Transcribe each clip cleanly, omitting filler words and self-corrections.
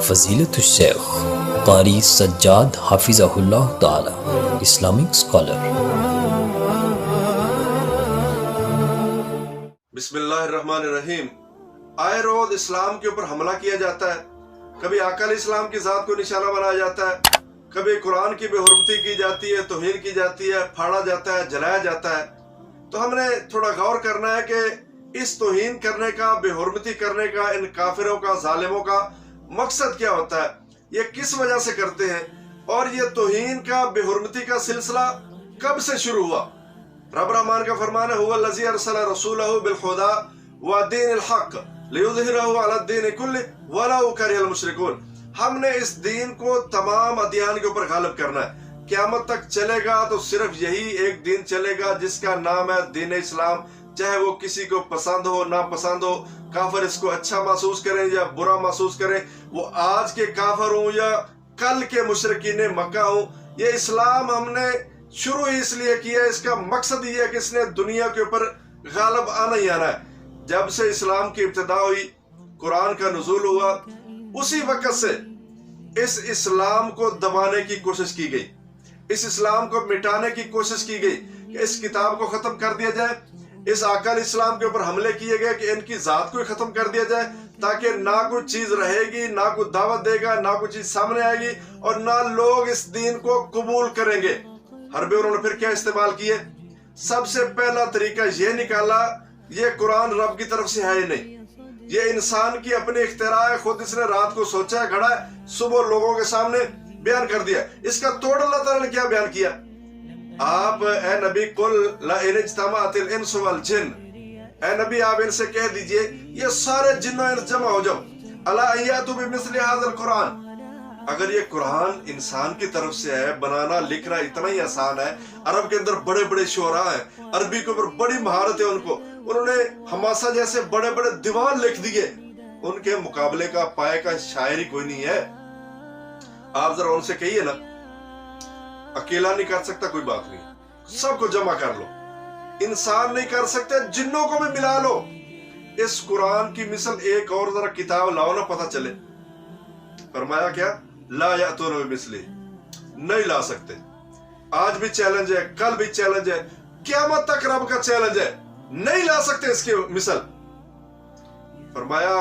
فضیلت الشیخ قاری سجاد حافظہ اللہ تعالی اسلامک اسکالر۔ بسم اللہ الرحمن الرحیم۔ آئے روز اسلام کے اوپر حملہ کیا جاتا ہے، کبھی آقا علیہ السلام کی ذات کو نشانہ بنایا جاتا ہے، کبھی قرآن کی بے حرمتی کی جاتی ہے، توہین کی جاتی ہے، پھاڑا جاتا ہے، جلایا جاتا ہے۔ تو ہم نے تھوڑا غور کرنا ہے کہ اس توہین کرنے کا، بے حرمتی کرنے کا، ان کافروں کا، ظالموں کا مقصد کیا ہوتا ہے، یہ کس وجہ سے کرتے ہیں، اور یہ توہین کا، بے حرمتی کا سلسلہ کب سے شروع ہوا۔ رب رحمان کا فرمان ہے هو الذی ارسل رسولہ بالہدی ودین الحق لیظہرہ علی الدین کلہ ولو کرہ المشرکون۔ ہم نے اس دین کو تمام ادیان کے اوپر غالب کرنا ہے۔ قیامت تک چلے گا تو صرف یہی ایک دین چلے گا جس کا نام ہے دین اسلام، چاہے وہ کسی کو پسند ہو ناپسند ہو، کافر اس کو اچھا محسوس کریں یا برا محسوس کریں، وہ آج کے کافر ہوں یا کل کے مشرکین مکہ ہوں، یہ اسلام ہم نے شروع ہی اس لیے کیا ہے، اس کا مقصد یہ ہے کہ اس نے دنیا کے اوپر غالب آنا ہی آنا ہے۔ جب سے اسلام کی ابتدا ہوئی، قرآن کا نزول ہوا، اسی وقت سے اس اسلام کو دبانے کی کوشش کی گئی، اس اسلام کو مٹانے کی کوشش کی گئی کہ اس کتاب کو ختم کر دیا جائے، اس آقا علیہ السلام کے اوپر حملے کیے گئے کہ ان کی ذات کو ختم کر دیا جائے، تاکہ نہ کوئی چیز رہے گی، نہ کوئی دعوت دے گا، نہ کوئی چیز سامنے آئے گی، اور نہ لوگ اس دین کو قبول کریں گے۔ حربے انہوں نے پھر کیا استعمال کیے؟ سب سے پہلا طریقہ یہ نکالا، یہ قرآن رب کی طرف سے ہے ہی نہیں، یہ انسان کی اپنی اختراع ہے، خود اس نے رات کو سوچا ہے، گھڑا ہے، صبح لوگوں کے سامنے بیان کر دیا۔ اس کا توڑ اللہ تعالیٰ نے کیا بیان کیا؟ آپ اے نبی قل لئن اجتمعت الانس والجن، اے نبی آپ ان سے کہہ دیجئے یہ سارے جن و انس جمع ہو جاؤ، الا ان یاتوا بمثل هذا القرآن، اگر یہ قرآن انسان کی طرف سے ہے، بنانا لکھنا اتنا ہی آسان ہے، عرب کے اندر بڑے بڑے شعراء ہیں، عربی کے اوپر بڑی مہارت ہے ان کو، انہوں نے حماسہ جیسے بڑے بڑے دیوان لکھ دیے، ان کے مقابلے کا پائے کا شاعر ہی کوئی نہیں ہے۔ آپ ذرا ان سے کہیے نا، اکیلا نہیں کر سکتا کوئی بات نہیں، سب کو جمع کر لو، انسان نہیں کر سکتے، جنوں کو بھی ملا لو، اس قرآن کی مثل ایک اور ذرا کتاب لاؤ نا، پتہ چلے۔ فرمایا کیا؟ لا یأتون بمثلہ، نہیں لا سکتے۔ آج بھی چیلنج ہے، کل بھی چیلنج ہے، قیامت تک رب کا چیلنج ہے، نہیں لا سکتے اس کی مثل۔ فرمایا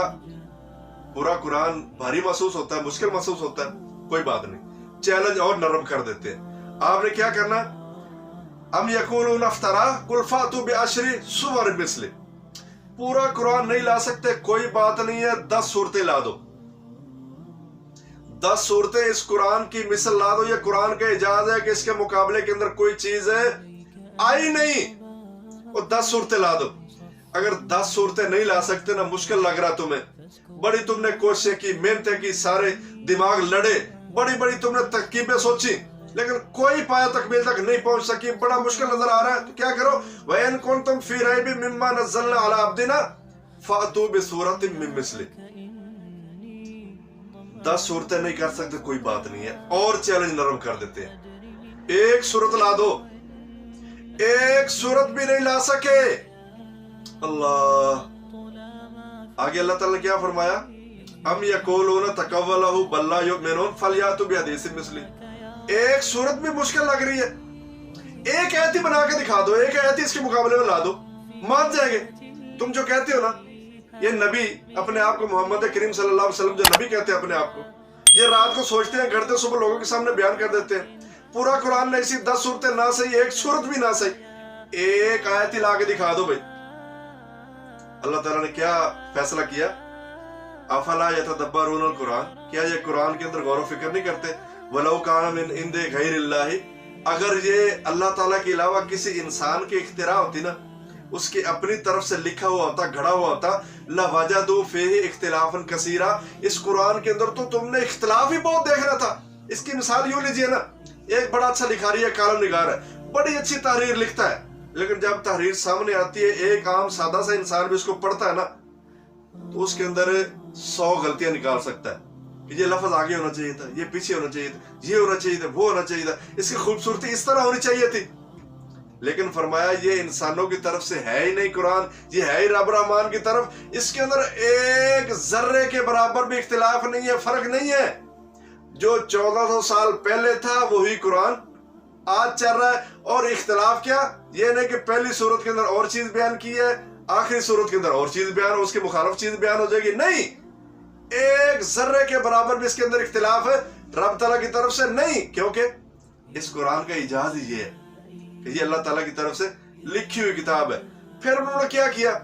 پورا قرآن بھاری محسوس ہوتا ہے، مشکل محسوس ہوتا ہے، کوئی بات نہیں، چیلنج اور نرم کر دیتے ہیں۔ آپ نے کیا کرنا؟ ام یقولون افترا قل فاتوا بعشر سور مثلہ، پورا قرآن نہیں لا سکتے، کوئی بات نہیں ہے، 10 صورتیں لا دو، 10 صورتیں اس قرآن کی مثل لا دو۔ یہ قرآن کا اعجاز ہے کہ اس کے مقابلے کے اندر کوئی چیز ہے آئی نہیں، وہ 10 صورتیں لا دو۔ اگر 10 صورتیں نہیں لا سکتے نا، مشکل لگ رہا تمہیں، بڑی تم نے کوششیں کی، محنتیں کی، سارے دماغ لڑے، بڑی بڑی تم نے ترکیبیں سوچی، لیکن کوئی پایا تکمیل تک نہیں پہنچ سکی، بڑا مشکل نظر آ رہا ہے، تو کیا کرو؟ وَإِن كُنتُمْ فِي رَيْبٍ مِّمَّا نَزَّلْنَا عَلَىٰ عَبْدِنَا فَأْتُوا بِسُورَةٍ مِّن مِّثْلِهِ۔ 10 صورتیں نہیں کر سکتے، کوئی بات نہیں ہے، اور چیلنج نرم کر دیتے ہیں، ایک صورت لا دو، ایک صورت بھی نہیں لا سکے۔ اللہ آگے اللہ تعالیٰ نے کیا فرمایا؟ ام یقولون تقولہ بل لا یؤمنون فلیأتوا بحدیث مثلہ۔ ایک صورت بھی مشکل لگ رہی ہے، ایک ایت ہی بنا کے دکھا دو، ایک ایت ہی اس کے مقابلے میں لا دو، مان جائیں گے۔ تم جو کہتے ہو نا، یہ نبی اپنے آپ کو محمد کریم صلی اللہ علیہ وسلم جو نبی کہتے ہیں اپنے آپ کو، یہ رات کو سوچتے ہیں، گھڑتے صبح لوگوں کے سامنے بیان کر دیتے ہیں، پورا قرآن نے اسی 10 صورتیں نہ صحیح، ایک صورت بھی نہ صحیح، ایک آیت ہی لا کے دکھا دو بھائی۔ اللہ تعالیٰ نے کیا فیصلہ کیا؟ افلا یتدبرون القرآن، کیا یہ قرآن کے اندر غور و فکر نہیں کرتے؟ ولو کان من عند غیر اللہ، اگر یہ اللہ تعالیٰ کے علاوہ کسی انسان کی اختراع ہوتی نا، اس کی اپنی طرف سے لکھا ہوا ہوتا، گھڑا ہوا ہوتا، لوجدوا فیہ اختلافا کثیرا، اس قرآن کے اندر تو تم نے اختلاف ہی بہت دیکھنا تھا۔ اس کی مثال یوں لیجئے نا، ایک بڑا اچھا لکھاری ہے، کالم نگار ہے، بڑی اچھی تحریر لکھتا ہے، لیکن جب تحریر سامنے آتی ہے، ایک عام سادہ سا انسان بھی اس کو پڑھتا ہے نا، تو اس کے اندر 100 غلطیاں نکال سکتا ہے کہ یہ لفظ آگے ہونا چاہیے تھا، یہ پیچھے ہونا چاہیے تھا، یہ ہونا چاہیے تھا، وہ ہونا چاہیے تھا، اس کی خوبصورتی اس طرح ہونی چاہیے تھی۔ لیکن فرمایا یہ انسانوں کی طرف سے ہے ہی نہیں قرآن، یہ ہے ہی رب رحمان کی طرف، اس کے اندر ایک ذرے کے برابر بھی اختلاف نہیں ہے، فرق نہیں ہے۔ جو 1400 سال پہلے تھا وہی قرآن آج چل رہا ہے۔ اور اختلاف کیا؟ یہ نہیں کہ پہلی صورت کے اندر اور چیز بیان کی ہے، آخری صورت کے اندر اور چیز بیان ہو، اس کے مخالف چیز بیان ہو جائے گی، نہیں، ایک ذرے کے برابر بھی اس کے اندر اختلاف ہے رب تعالیٰ کی طرف سے نہیں، کیونکہ اس قرآن کا اعجاز ہی یہ ہے کہ یہ اللہ تعالیٰ کی طرف سے لکھی ہوئی کتاب ہے۔ پھر انہوں نے کیا کیا؟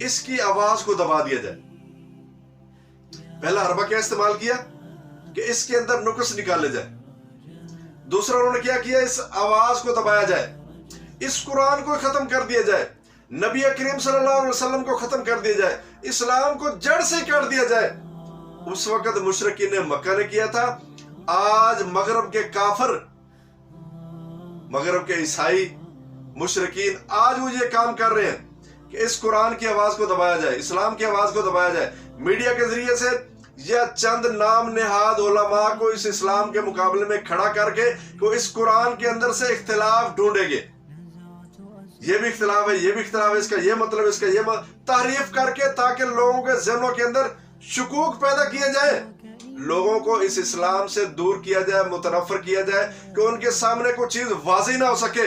اس کی آواز کو دبا دیا جائے۔ پہلا حربہ کیا استعمال کیا کہ اس کے اندر نقص نکالے جائے۔ دوسرا انہوں نے کیا اس آواز کو دبایا جائے، اس قرآن کو ختم کر دیا جائے، نبی کریم صلی اللہ علیہ وسلم کو ختم کر دیا جائے، اسلام کو جڑ سے کاٹ دیا جائے۔ اس وقت مشرکین مکہ نے کیا تھا، آج مغرب کے کافر، مغرب کے عیسائی مشرکین آج وہ یہ کام کر رہے ہیں کہ اس قرآن کی آواز کو دبایا جائے، اسلام کی آواز کو دبایا جائے۔ میڈیا کے ذریعے سے یا چند نام نہاد علماء کو اس اسلام کے مقابلے میں کھڑا کر کے وہ اس قرآن کے اندر سے اختلاف ڈھونڈیں گے، یہ بھی اختلاف ہے، یہ بھی اختلاف ہے، اس کا یہ مطلب، اس کا یہ مطلب، تحریف کر کے تاکہ لوگوں کے ذہنوں کے اندر شکوک پیدا کیے جائے، لوگوں کو اس اسلام سے دور کیا جائے، متنفر کیا جائے کہ ان کے سامنے کوئی چیز واضح نہ ہو سکے۔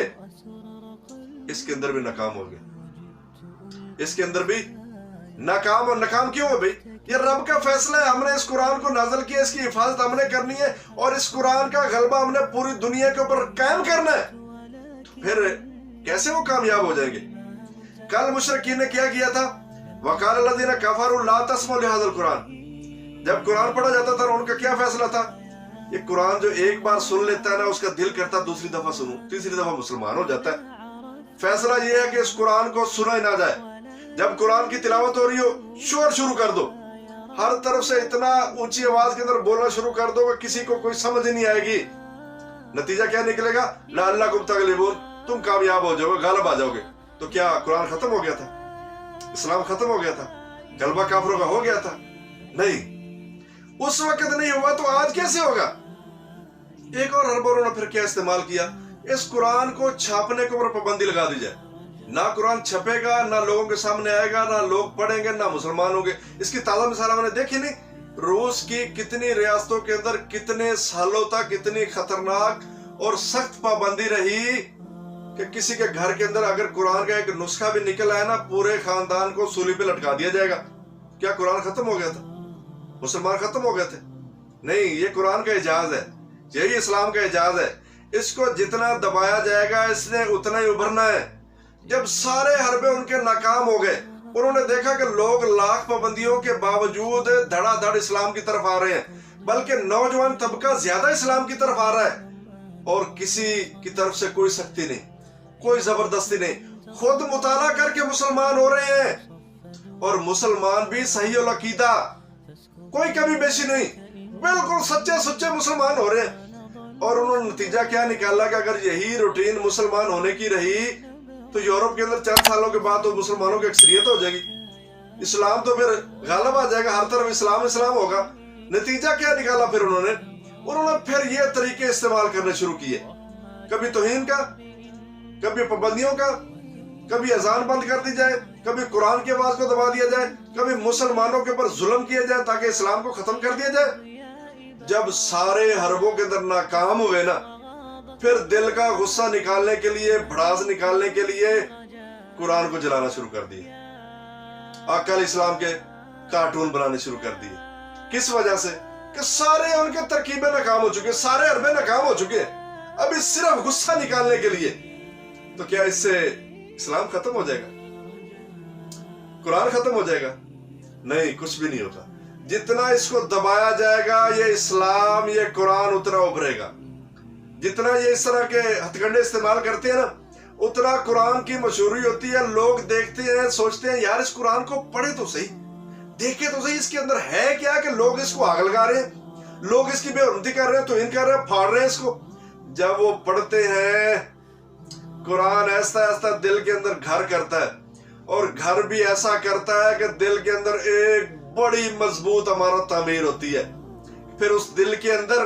اس کے اندر بھی ناکام ہو گئے، اس کے اندر بھی ناکام۔ اور ناکام کیوں ہے بھائی؟ یہ رب کا فیصلہ ہے، ہم نے اس قرآن کو نازل کیا، اس کی حفاظت ہم نے کرنی ہے، اور اس قرآن کا غلبہ ہم نے پوری دنیا کے اوپر قائم کرنا ہے۔ پھر کیسے وہ کامیاب ہو جائیں گے؟ کل مشرکین نے کیا کیا تھا؟ وَقَالَ الَّذِينَ كَفَرُوا لَا تَسْمَعُوا لِهَذَا الْقُرْآنِ، جب قرآن پڑھا جاتا تھا ان کا کیا فیصلہ تھا؟ یہ قرآن جو ایک بار سن لیتا ہے نا، اس کا دل کرتا دوسری دفعہ سنوں، تیسری دفعہ مسلمان ہو جاتا ہے۔ فیصلہ یہ ہے کہ اس قرآن کو سنا ہی نہ جائے۔ جب قرآن کی تلاوت ہو رہی ہو، شور شروع کر دو، ہر طرف سے اتنا اونچی آواز کے اندر بولنا شروع کر دو کہ کسی کو کوئی سمجھ نہیں آئے گی۔ نتیجہ کیا نکلے گا؟ لَعَلَّكُمْ تَغْلِبُونَ، تم کامیاب ہو جاؤ گے، غالب آ جاؤ گے۔ تو کیا قرآن ختم ہو گیا تھا؟ اسلام ختم ہو گیا تھا؟ غلبہ کافروں کا ہو گیا تھا؟ نہیں، اس وقت نہیں ہوا تو آج کیسے ہوگا؟ ایک اور حربہ انہوں نے پھر کیا استعمال کیا؟ اس قرآن کو چھاپنے کے اوپر پابندی لگا دی جائے، نہ قرآن چھپے گا، نہ لوگوں کے سامنے آئے گا، نہ لوگ پڑھیں گے، نہ مسلمان ہوں گے۔ اس کی تازہ مثال ہم نے دیکھی نہیں، روس کی کتنی ریاستوں کے اندر کتنے سالوں تک کتنی خطرناک اور سخت پابندی رہی کہ کسی کے گھر کے اندر اگر قرآن کا ایک نسخہ بھی نکل آیا نا، پورے خاندان کو سولی پہ لٹکا دیا جائے گا۔ کیا قرآن ختم ہو گیا تھا؟ مسلمان ختم ہو گئے تھے؟ نہیں، یہ قرآن کا اعجاز ہے، یہی اسلام کا اعجاز ہے۔ اس کو جتنا دبایا جائے گا اس نے اتنا ہی ابھرنا ہے۔ جب سارے حربے ان کے ناکام ہو گئے، انہوں نے دیکھا کہ لوگ لاکھ پابندیوں کے باوجود دھڑا دھڑ اسلام کی طرف آ رہے ہیں، بلکہ نوجوان طبقہ زیادہ اسلام کی طرف آ رہا ہے، اور کسی کی طرف سے کوئی سختی نہیں، کوئی زبردستی نہیں، خود مطالعہ کر کے مسلمان ہو رہے ہیں، اور مسلمان بھی صحیح العقیدہ، کوئی کمی بیشی نہیں، بالکل سچے سچے مسلمان ہو رہے ہیں۔ اور انہوں نے نتیجہ کیا نکالا کہ اگر یہی روٹین مسلمان ہونے کی رہی تو یورپ کے اندر چند سالوں کے بعد تو مسلمانوں کی اکثریت ہو جائے گی، اسلام تو پھر غالب آ جائے گا، ہر طرف اسلام اسلام ہوگا۔ نتیجہ کیا نکالا پھر انہوں نے پھر یہ طریقے استعمال کرنے شروع کیے، کبھی توہین کا، کبھی پابندیوں کا، کبھی اذان بند کر دی جائے، کبھی قرآن کی آواز کو دبا دیا جائے، کبھی مسلمانوں کے اوپر ظلم کیا جائے تاکہ اسلام کو ختم کر دیا جائے۔ جب سارے حربوں کے اندر ناکام ہوئے نا، پھر دل کا غصہ نکالنے کے لیے، بھڑاس نکالنے کے لیے قرآن کو جلانا شروع کر دیے، آقا علیہ السلام کے کارٹون بنانے شروع کر دیے۔ کس وجہ سے؟ کہ سارے ان کے ترکیبیں ناکام ہو چکے، سارے حربے ناکام ہو چکے، ابھی صرف غصہ نکالنے کے لیے۔ تو کیا اس سے اسلام ختم ہو جائے گا؟ قرآن ختم ہو جائے گا؟ نہیں، کچھ بھی نہیں ہوتا۔ جتنا اس کو دبایا جائے گا یہ اسلام، یہ قرآن اتنا ابھرے گا۔ جتنا یہ اس طرح کے ہتھ کنڈے استعمال کرتے ہیں نا، اتنا قرآن کی مشہوری ہوتی ہے، لوگ دیکھتے ہیں، سوچتے ہیں یار اس قرآن کو پڑھے تو صحیح، دیکھے تو صحیح، اس کے اندر ہے کیا کہ لوگ اس کو آگ لگا رہے ہیں، لوگ اس کی بے حرمتی کر رہے ہیں، توہین کر رہے ہیں، پھاڑ رہے ہیں اس کو۔ جب وہ پڑھتے ہیں قرآن ایسا ایسا دل کے اندر گھر کرتا ہے، اور گھر بھی ایسا کرتا ہے کہ دل کے اندر ایک بڑی مضبوط عمارت تعمیر ہوتی ہے۔ پھر اس دل کے اندر